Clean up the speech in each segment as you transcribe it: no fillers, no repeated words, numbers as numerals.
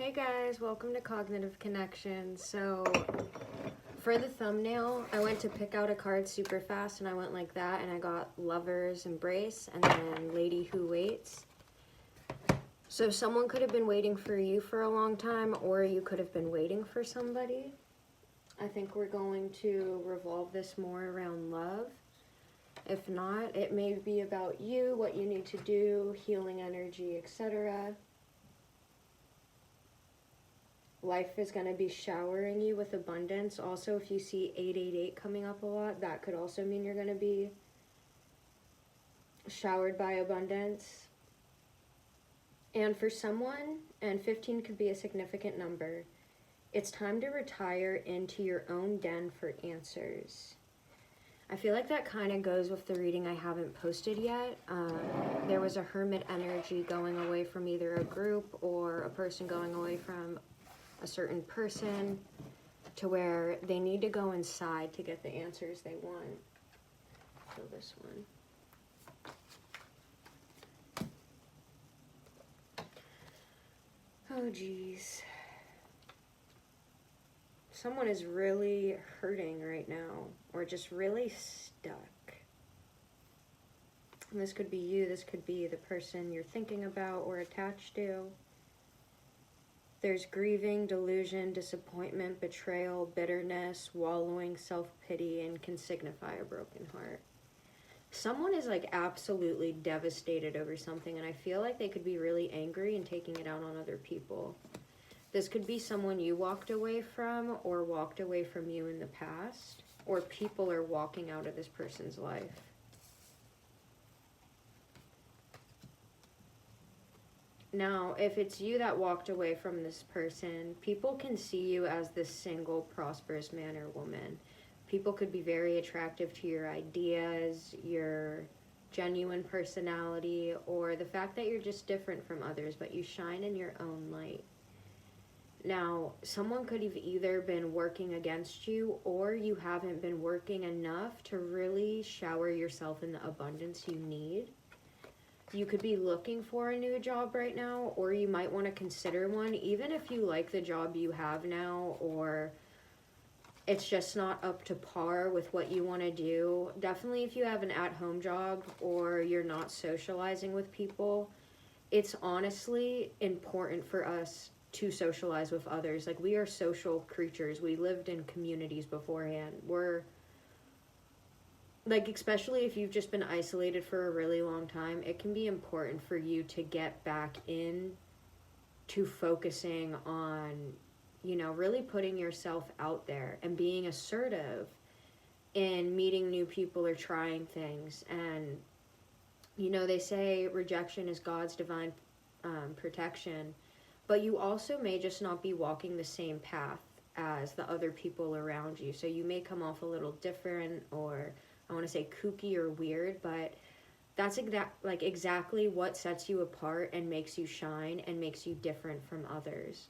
Hey guys, welcome to Cognitive Connection. So for the thumbnail, I went to pick out a card super fast and I went like that and I got Lover's Embrace and then Lady Who Waits. So someone could have been waiting for you for a long time, or you could have been waiting for somebody. I think we're going to revolve this more around love. If not, it may be about you, what you need to do, healing energy, etc. Life is going to be showering you with abundance. Also, if you see 888 coming up a lot, that could also mean you're going to be showered by abundance. And for someone, and 15 could be a significant number, it's time to retire into your own den for answers. I feel like that kind of goes with the reading I haven't posted yet. There was a hermit energy going away from either a group or a person going away from a certain person to where they need to go inside to get the answers they want. So this one. Oh geez. Someone is really hurting right now, or just really stuck. And this could be you, this could be the person you're thinking about or attached to. There's grieving, delusion, disappointment, betrayal, bitterness, wallowing, self-pity, and can signify a broken heart. Someone is like absolutely devastated over something, and I feel like they could be really angry and taking it out on other people. This could be someone you walked away from or walked away from you in the past, or people are walking out of this person's life. Now, if it's you that walked away from this person, people can see you as this single, prosperous man or woman. People could be very attractive to your ideas, your genuine personality, or the fact that you're just different from others, but you shine in your own light. Now, someone could have either been working against you, or you haven't been working enough to really shower yourself in the abundance you need. You could be looking for a new job right now, or you might want to consider one, even if you like the job you have now, or it's just not up to par with what you want to do. Definitely if you have an at-home job or you're not socializing with people, it's honestly important for us to socialize with others. Like, we are social creatures. We lived in communities beforehand. We're like, especially if you've just been isolated for a really long time, it can be important for you to get back in to focusing on, you know, really putting yourself out there and being assertive in meeting new people or trying things. And, you know, they say rejection is God's divine protection, but you also may just not be walking the same path as the other people around you. So you may come off a little different, or I want to say kooky or weird, but that's exactly what sets you apart and makes you shine and makes you different from others.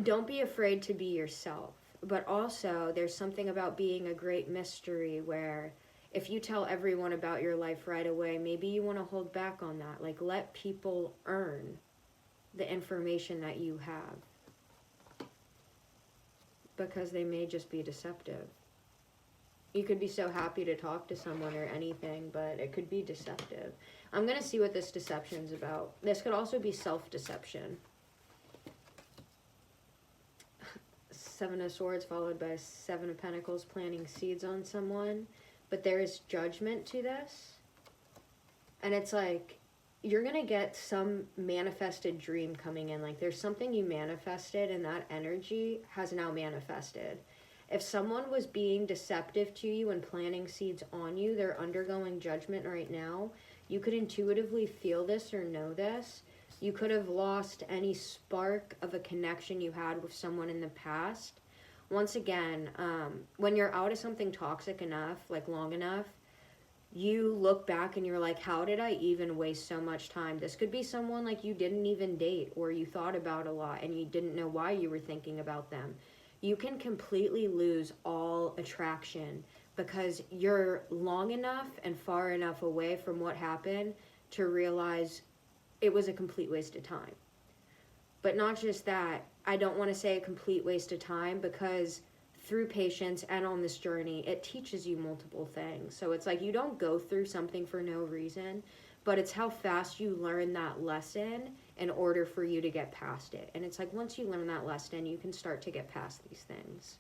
Don't be afraid to be yourself, but also there's something about being a great mystery where if you tell everyone about your life right away, maybe you want to hold back on that. Like, let people earn the information that you have, because they may just be deceptive. You could be so happy to talk to someone or anything, but it could be deceptive. I'm going to see what this deception's about. This could also be self-deception. Seven of Swords followed by Seven of Pentacles, planting seeds on someone. But there is judgment to this. And it's like, you're going to get some manifested dream coming in. Like, there's something you manifested and that energy has now manifested. If someone was being deceptive to you and planting seeds on you, they're undergoing judgment right now. You could intuitively feel this or know this. You could have lost any spark of a connection you had with someone in the past. Once again, when you're out of something toxic enough, like long enough, you look back and you're like, how did I even waste so much time? This could be someone like you didn't even date or you thought about a lot and you didn't know why you were thinking about them. You can completely lose all attraction because you're long enough and far enough away from what happened to realize it was a complete waste of time. But not just that, I don't want to say a complete waste of time, because through patience and on this journey, it teaches you multiple things. So it's like you don't go through something for no reason, but it's how fast you learn that lesson in order for you to get past it. And it's like once you learn that lesson, you can start to get past these things.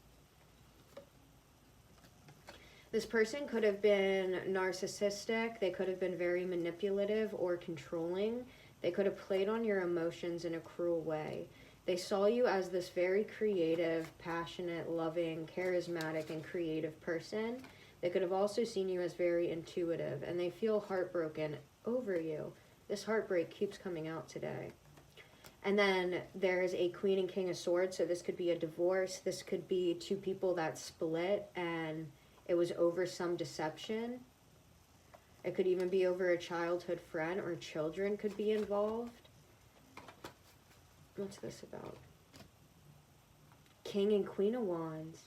This person could have been narcissistic. They could have been very manipulative or controlling. They could have played on your emotions in a cruel way. They saw you as this very creative, passionate, loving, charismatic, and creative person. They could have also seen you as very intuitive, and they feel heartbroken over you. This heartbreak keeps coming out today. And then there's a Queen and King of Swords, so this could be a divorce. This could be two people that split, and it was over some deception. It could even be over a childhood friend, or children could be involved. What's this about? King and Queen of Wands.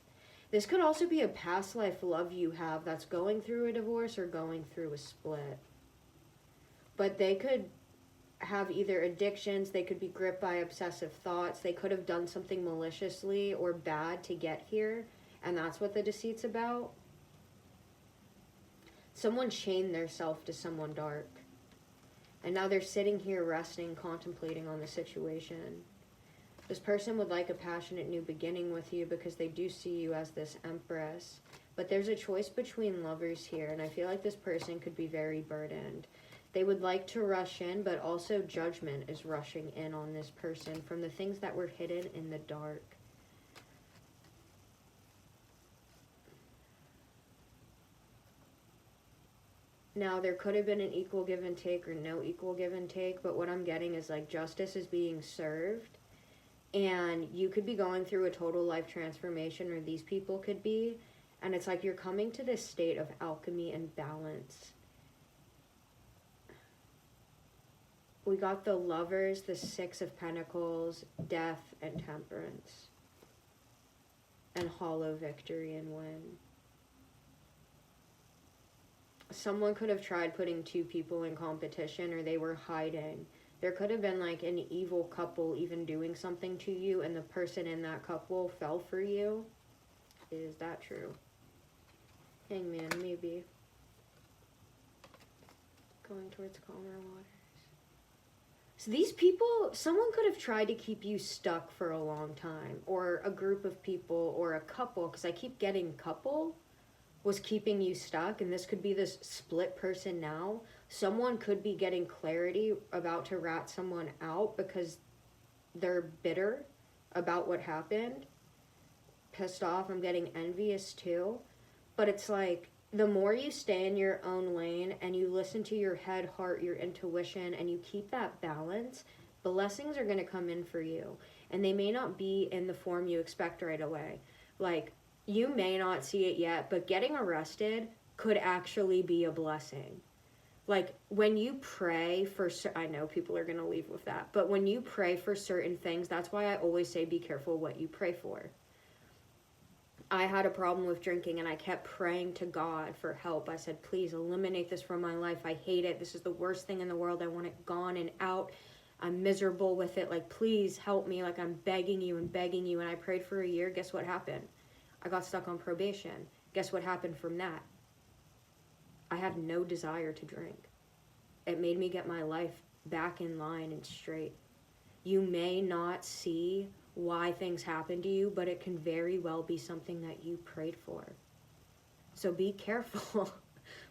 This could also be a past life love you have that's going through a divorce or going through a split. But they could have either addictions, they could be gripped by obsessive thoughts, they could have done something maliciously or bad to get here, and that's what the deceit's about. Someone chained their self to someone dark, and now they're sitting here resting, contemplating on the situation. This person would like a passionate new beginning with you because they do see you as this empress, but there's a choice between lovers here, and I feel like this person could be very burdened. They would like to rush in, but also judgment is rushing in on this person from the things that were hidden in the dark. Now, there could have been an equal give and take or no equal give and take, but what I'm getting is like justice is being served, and you could be going through a total life transformation, or these people could be, and it's like you're coming to this state of alchemy and balance. We got the Lovers, the Six of Pentacles, Death, and Temperance, and hollow victory and win. Someone could have tried putting two people in competition, or they were hiding. There could have been like an evil couple even doing something to you, and the person in that couple fell for you. Is that true? Hangman, maybe. Going towards calmer waters. So these people, someone could have tried to keep you stuck for a long time, or a group of people, or a couple, because I keep getting couple, was keeping you stuck, and this could be this split person now. Someone could be getting clarity, about to rat someone out because they're bitter about what happened, pissed off. I'm getting envious too, but it's like the more you stay in your own lane and you listen to your head, heart, your intuition, and you keep that balance, blessings are going to come in for you, and they may not be in the form you expect right away. Like, you may not see it yet, but getting arrested could actually be a blessing. Like, when you pray for, I know people are going to leave with that, but when you pray for certain things, that's why I always say be careful what you pray for. I had a problem with drinking, and I kept praying to God for help. I said, please eliminate this from my life. I hate it. This is the worst thing in the world. I want it gone and out. I'm miserable with it. Like, please help me. Like, I'm begging you and begging you. And I prayed for a year. Guess what happened? I got stuck on probation. Guess what happened from that? I had no desire to drink. It made me get my life back in line and straight. You may not see why things happen to you, but it can very well be something that you prayed for. So be careful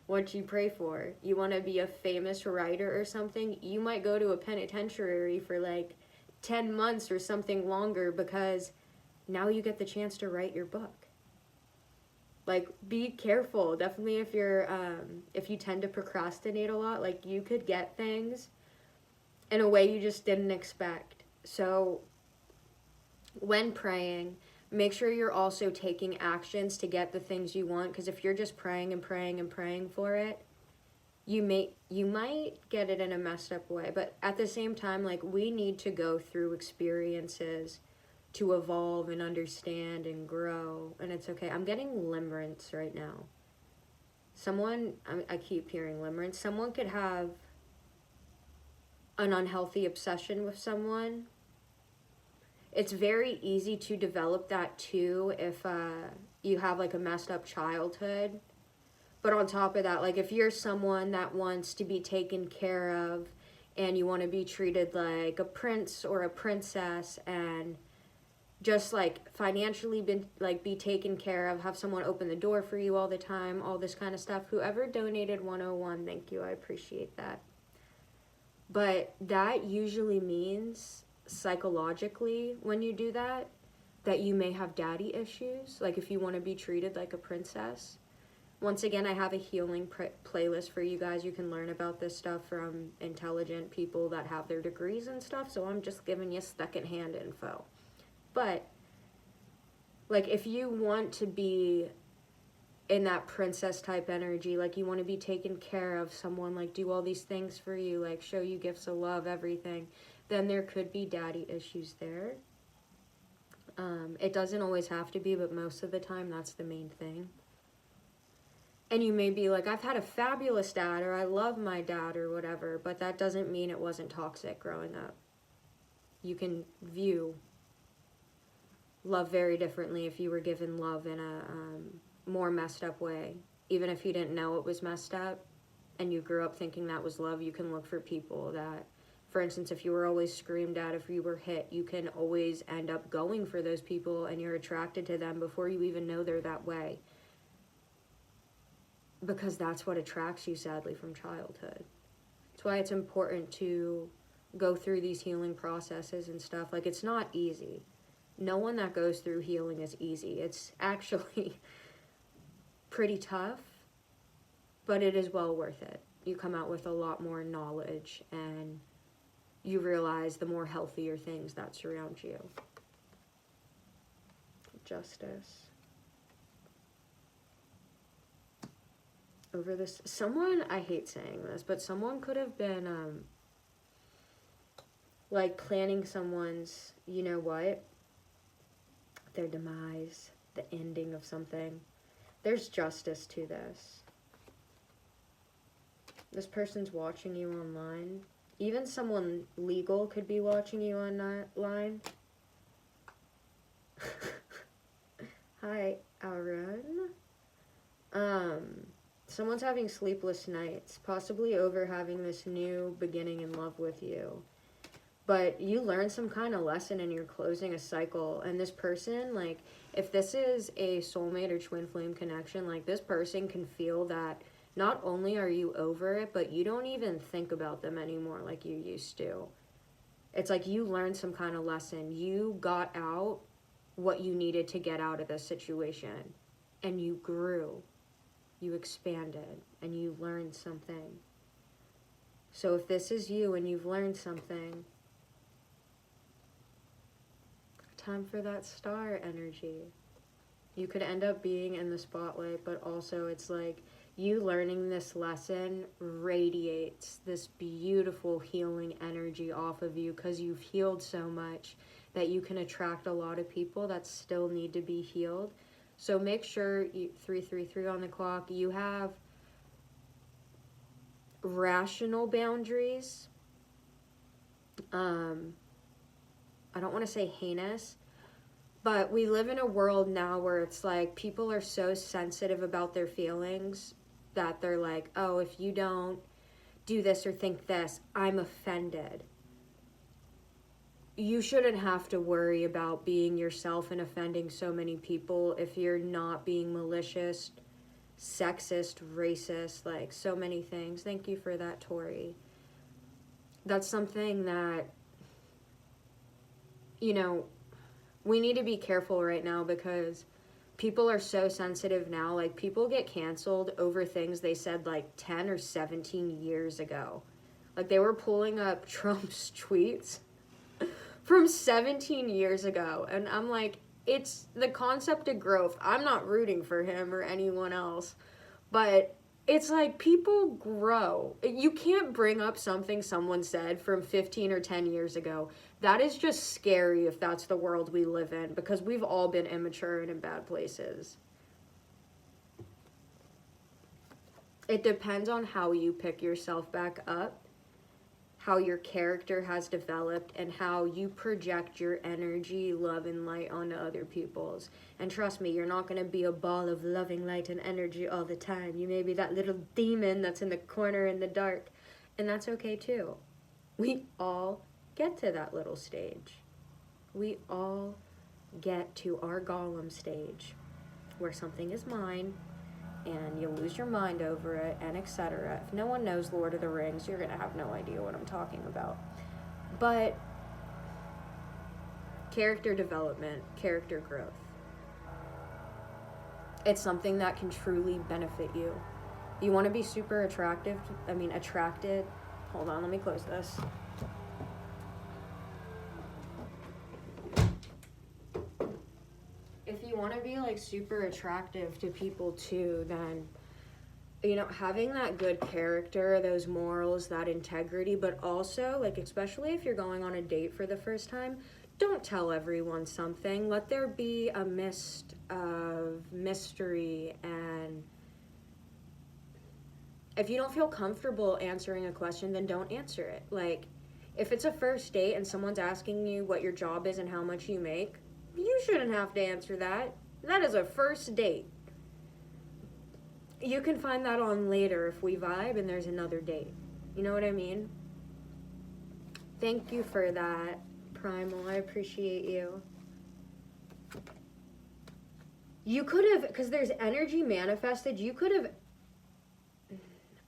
what you pray for. You want to be a famous writer or something, you might go to a penitentiary for like 10 months or something longer, because now you get the chance to write your book. Like, be careful. Definitely if you tend to procrastinate a lot, like, you could get things in a way you just didn't expect. So when praying, make sure you're also taking actions to get the things you want, because if you're just praying and praying and praying for it, you might get it in a messed up way. But at the same time, like, we need to go through experiences to evolve and understand and grow, and it's okay. I'm getting limerence right now. I keep hearing limerence. Someone could have an unhealthy obsession with someone, It's very easy to develop that too if you have like a messed up childhood. But on top of that, like if you're someone that wants to be taken care of and you want to be treated like a prince or a princess and just like financially be taken care of, have someone open the door for you all the time, all this kind of stuff. Whoever donated 101, thank you, I appreciate that. But that usually means psychologically when you do that you may have daddy issues, like if you want to be treated like a princess. Once again, I have a healing playlist for you guys. You can learn about this stuff from intelligent people that have their degrees and stuff, so I'm just giving you secondhand info. But like if you want to be in that princess type energy, like you want to be taken care of, someone like do all these things for you, like show you gifts of love, everything, then there could be daddy issues there. It doesn't always have to be, but most of the time that's the main thing. And you may be like, I've had a fabulous dad, or I love my dad, or whatever, but that doesn't mean it wasn't toxic growing up. You can view love very differently if you were given love in a more messed up way. Even if you didn't know it was messed up and you grew up thinking that was love, you can look for people that, for instance, if you were always screamed at, if you were hit, you can always end up going for those people and you're attracted to them before you even know they're that way. Because that's what attracts you, sadly, from childhood. That's why it's important to go through these healing processes and stuff. Like, it's not easy. No one that goes through healing is easy. It's actually pretty tough, but it is well worth it. You come out with a lot more knowledge and you realize the more healthier things that surround you. Justice. Over this, someone, I hate saying this, but someone could have been, like, planning someone's, you know what, their demise, the ending of something. There's justice to this. This person's watching you online. Even someone legal could be watching you online. Hi, Aaron. Someone's having sleepless nights, possibly over having this new beginning in love with you. But you learn some kind of lesson and you're closing a cycle. And this person, like, if this is a soulmate or twin flame connection, like, this person can feel that not only are you over it, but you don't even think about them anymore like you used to. It's like you learned some kind of lesson. You got out what you needed to get out of this situation. And you grew. You expanded and you learned something. So if this is you and you've learned something, time for that star energy. You could end up being in the spotlight, but also it's like you learning this lesson radiates this beautiful healing energy off of you because you've healed so much that you can attract a lot of people that still need to be healed. So make sure, 333 on the clock, you have rational boundaries. I don't want to say heinous, but we live in a world now where it's like people are so sensitive about their feelings that they're like, oh, if you don't do this or think this, I'm offended. You shouldn't have to worry about being yourself and offending so many people if you're not being malicious, sexist, racist, like so many things. Thank you for that, Tori. That's something that, you know, we need to be careful right now because people are so sensitive now. Like, people get canceled over things they said like 10 or 17 years ago. Like, they were pulling up Trump's tweets from 17 years ago. And I'm like, it's the concept of growth. I'm not rooting for him or anyone else. But it's like people grow. You can't bring up something someone said from 15 or 10 years ago. That is just scary if that's the world we live in, because we've all been immature and in bad places. It depends on how you pick yourself back up, how your character has developed and how you project your energy, love, and light onto other people's. And trust me, you're not going to be a ball of loving light and energy all the time. You may be that little demon that's in the corner in the dark, and that's okay too. We all get to that little stage. We all get to our golem stage where something is mine and you lose your mind over it, and etc. If no one knows Lord of the Rings, you're going to have no idea what I'm talking about. But character development, character growth, it's something that can truly benefit you. You want to be super attracted. Hold on, let me close this. If you want to be like super attractive to people too, then, you know, having that good character, those morals, that integrity, but also, like, especially if you're going on a date for the first time, don't tell everyone something. Let there be a mist of mystery. And if you don't feel comfortable answering a question, then don't answer it. Like, if it's a first date and someone's asking you what your job is and how much you make, you shouldn't have to answer that. That is a first date. You can find that on later if we vibe and there's another date. You know what I mean? Thank you for that, Primal. I appreciate you. You could have, because there's energy manifested, you could have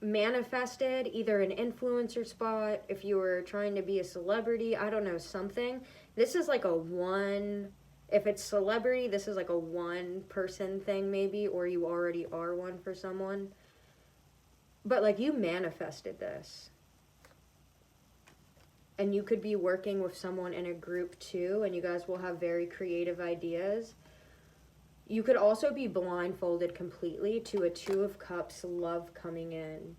manifested either an influencer spot, if you were trying to be a celebrity, I don't know, something. This is like a one... If it's celebrity, this is like a one-person thing maybe, or you already are one for someone. But, like, you manifested this. And you could be working with someone in a group, too, and you guys will have very creative ideas. You could also be blindfolded completely to a Two of Cups love coming in.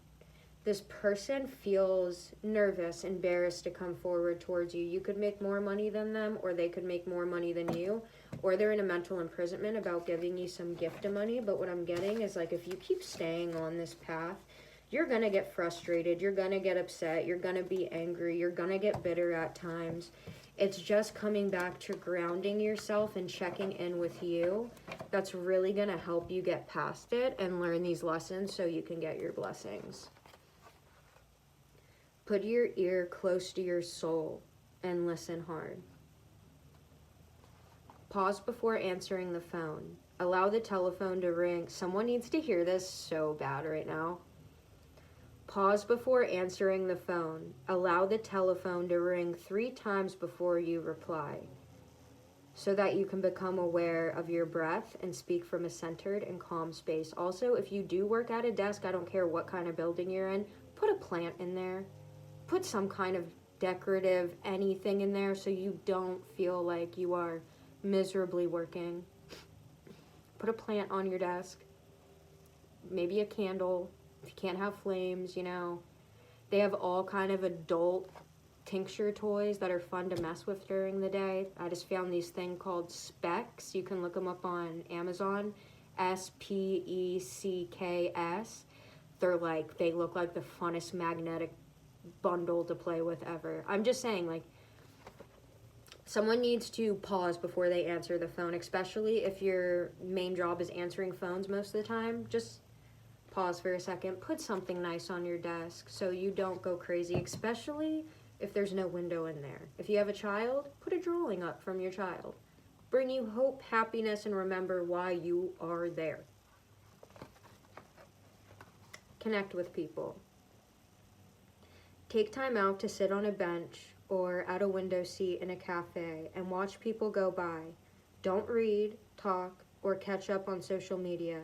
This person feels nervous, embarrassed to come forward towards you. You could make more money than them, or they could make more money than you, or they're in a mental imprisonment about giving you some gift of money. But what I'm getting is, like, if you keep staying on this path, you're going to get frustrated, you're going to get upset, you're going to be angry, you're going to get bitter at times. It's just coming back to grounding yourself and checking in with you. That's really going to help you get past it and learn these lessons so you can get your blessings. Put your ear close to your soul and listen hard. Pause before answering the phone. Allow the telephone to ring. Someone needs to hear this so bad right now. Pause before answering the phone. Allow the telephone to ring 3 times before you reply, so that you can become aware of your breath and speak from a centered and calm space. Also, if you do work at a desk, I don't care what kind of building you're in, put a plant in there. Put some kind of decorative anything in there so you don't feel like you are miserably working. Put a plant on your desk. Maybe a candle. If you can't have flames, you know. They have all kind of adult tincture toys that are fun to mess with during the day. I just found these thing called Specks. You can look them up on Amazon. SPECKS. They're like, they look like the funnest magnetic bundle to play with ever. I'm just saying, like, someone needs to pause before they answer the phone, especially if your main job is answering phones most of the time. Just pause for a second. Put something nice on your desk so you don't go crazy, especially if there's no window in there. If you have a child, put a drawing up from your child. Bring you hope, happiness, and remember why you are there. Connect with people. Take time out to sit on a bench or at a window seat in a cafe and watch people go by. Don't read, talk, or catch up on social media.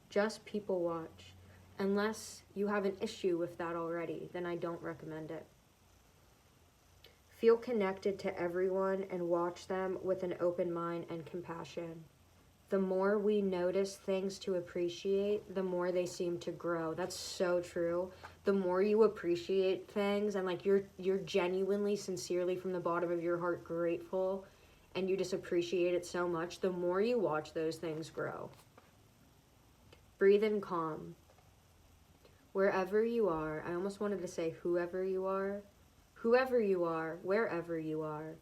Just people watch. Unless you have an issue with that already, then I don't recommend it. Feel connected to everyone and watch them with an open mind and compassion. The more we notice things to appreciate, the more they seem to grow. That's so true. The more you appreciate things and, like, you're genuinely, sincerely, from the bottom of your heart grateful, and you just appreciate it so much, the more you watch those things grow. Breathe in calm. Wherever you are, I almost wanted to say whoever you are, whoever you are, wherever you are,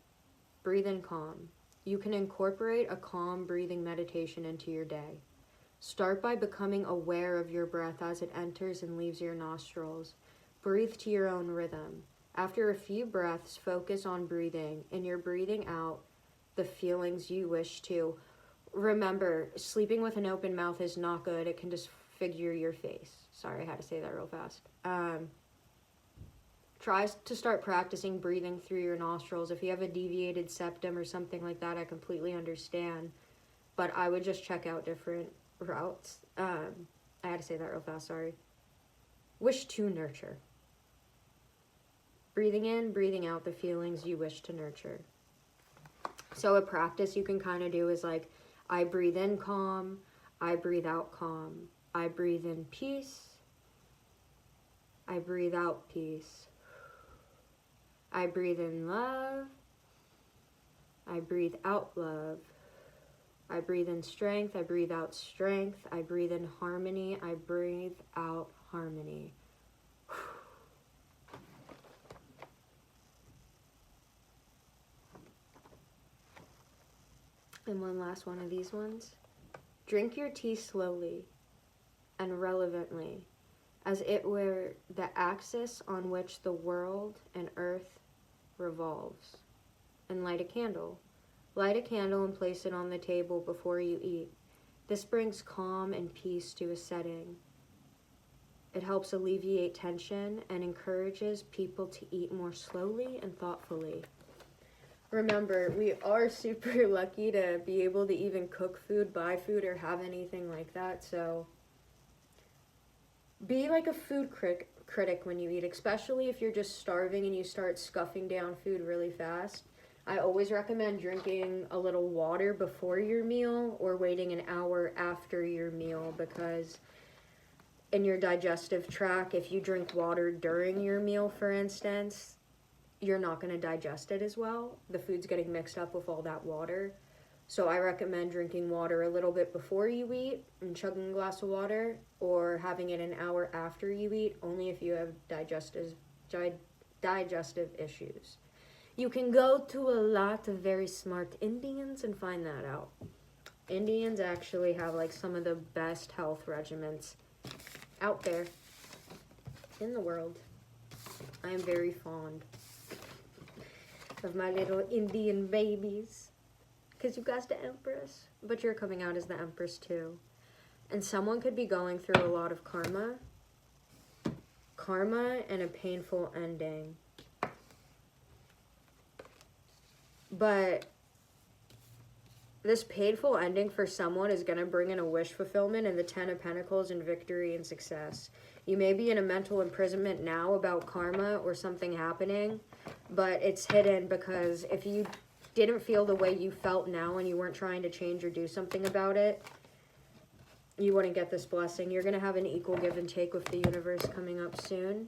breathe in calm. You can incorporate a calm breathing meditation into your day. Start by becoming aware of your breath as it enters and leaves your nostrils. Breathe to your own rhythm. After a few breaths, focus on breathing, and you're breathing out the feelings you wish to. Remember, sleeping with an open mouth is not good. It can disfigure your face. Sorry, I had to say that real fast. Try to start practicing breathing through your nostrils. If you have a deviated septum or something like that, I completely understand. But I would just check out different routes. I had to say that real fast, sorry. Wish to nurture. Breathing in, breathing out the feelings you wish to nurture. So a practice you can kind of do is like, I breathe in calm, I breathe out calm. I breathe in peace, I breathe out peace. I breathe in love, I breathe out love. I breathe in strength, I breathe out strength. I breathe in harmony, I breathe out harmony. And one last one of these ones. Drink your tea slowly and relevantly, as it were the axis on which the world and earth revolves. And light a candle. Light a candle and place it on the table before you eat. This brings calm and peace to a setting. It helps alleviate tension and encourages people to eat more slowly and thoughtfully. Remember, we are super lucky to be able to even cook food, buy food, or have anything like that. So be like a food critic when you eat, especially if you're just starving and you start scuffing down food really fast. I always recommend drinking a little water before your meal or waiting an hour after your meal, because in your digestive tract, if you drink water during your meal, for instance, you're not going to digest it as well. The food's getting mixed up with all that water. So I recommend drinking water a little bit before you eat and chugging a glass of water, or having it an hour after you eat, only if you have digestive issues. You can go to a lot of very smart Indians and find that out. Indians actually have like some of the best health regimens out there in the world. I am very fond of my little Indian babies, because you guys the Empress, but you're coming out as the Empress too. And someone could be going through a lot of karma and a painful ending. But this painful ending for someone is going to bring in a wish fulfillment and the 10 of Pentacles and victory and success. You may be in a mental imprisonment now about karma or something happening, but it's hidden, because if you didn't feel the way you felt now and you weren't trying to change or do something about it, you wouldn't get this blessing. You're going to have an equal give and take with the universe coming up soon.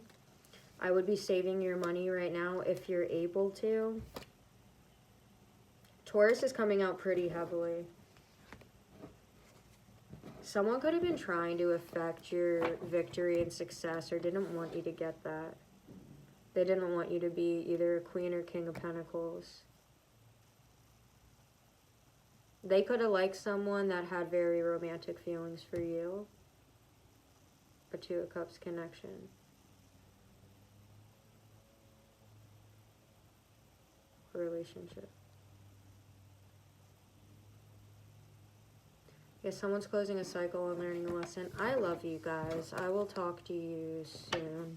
I would be saving your money right now if you're able to. Taurus is coming out pretty heavily. Someone could have been trying to affect your victory and success, or didn't want you to get that. They didn't want you to be either a Queen or King of Pentacles. They could have liked someone that had very romantic feelings for you. A Two of Cups connection. Relationship. Yeah, someone's closing a cycle and learning a lesson. I love you guys. I will talk to you soon.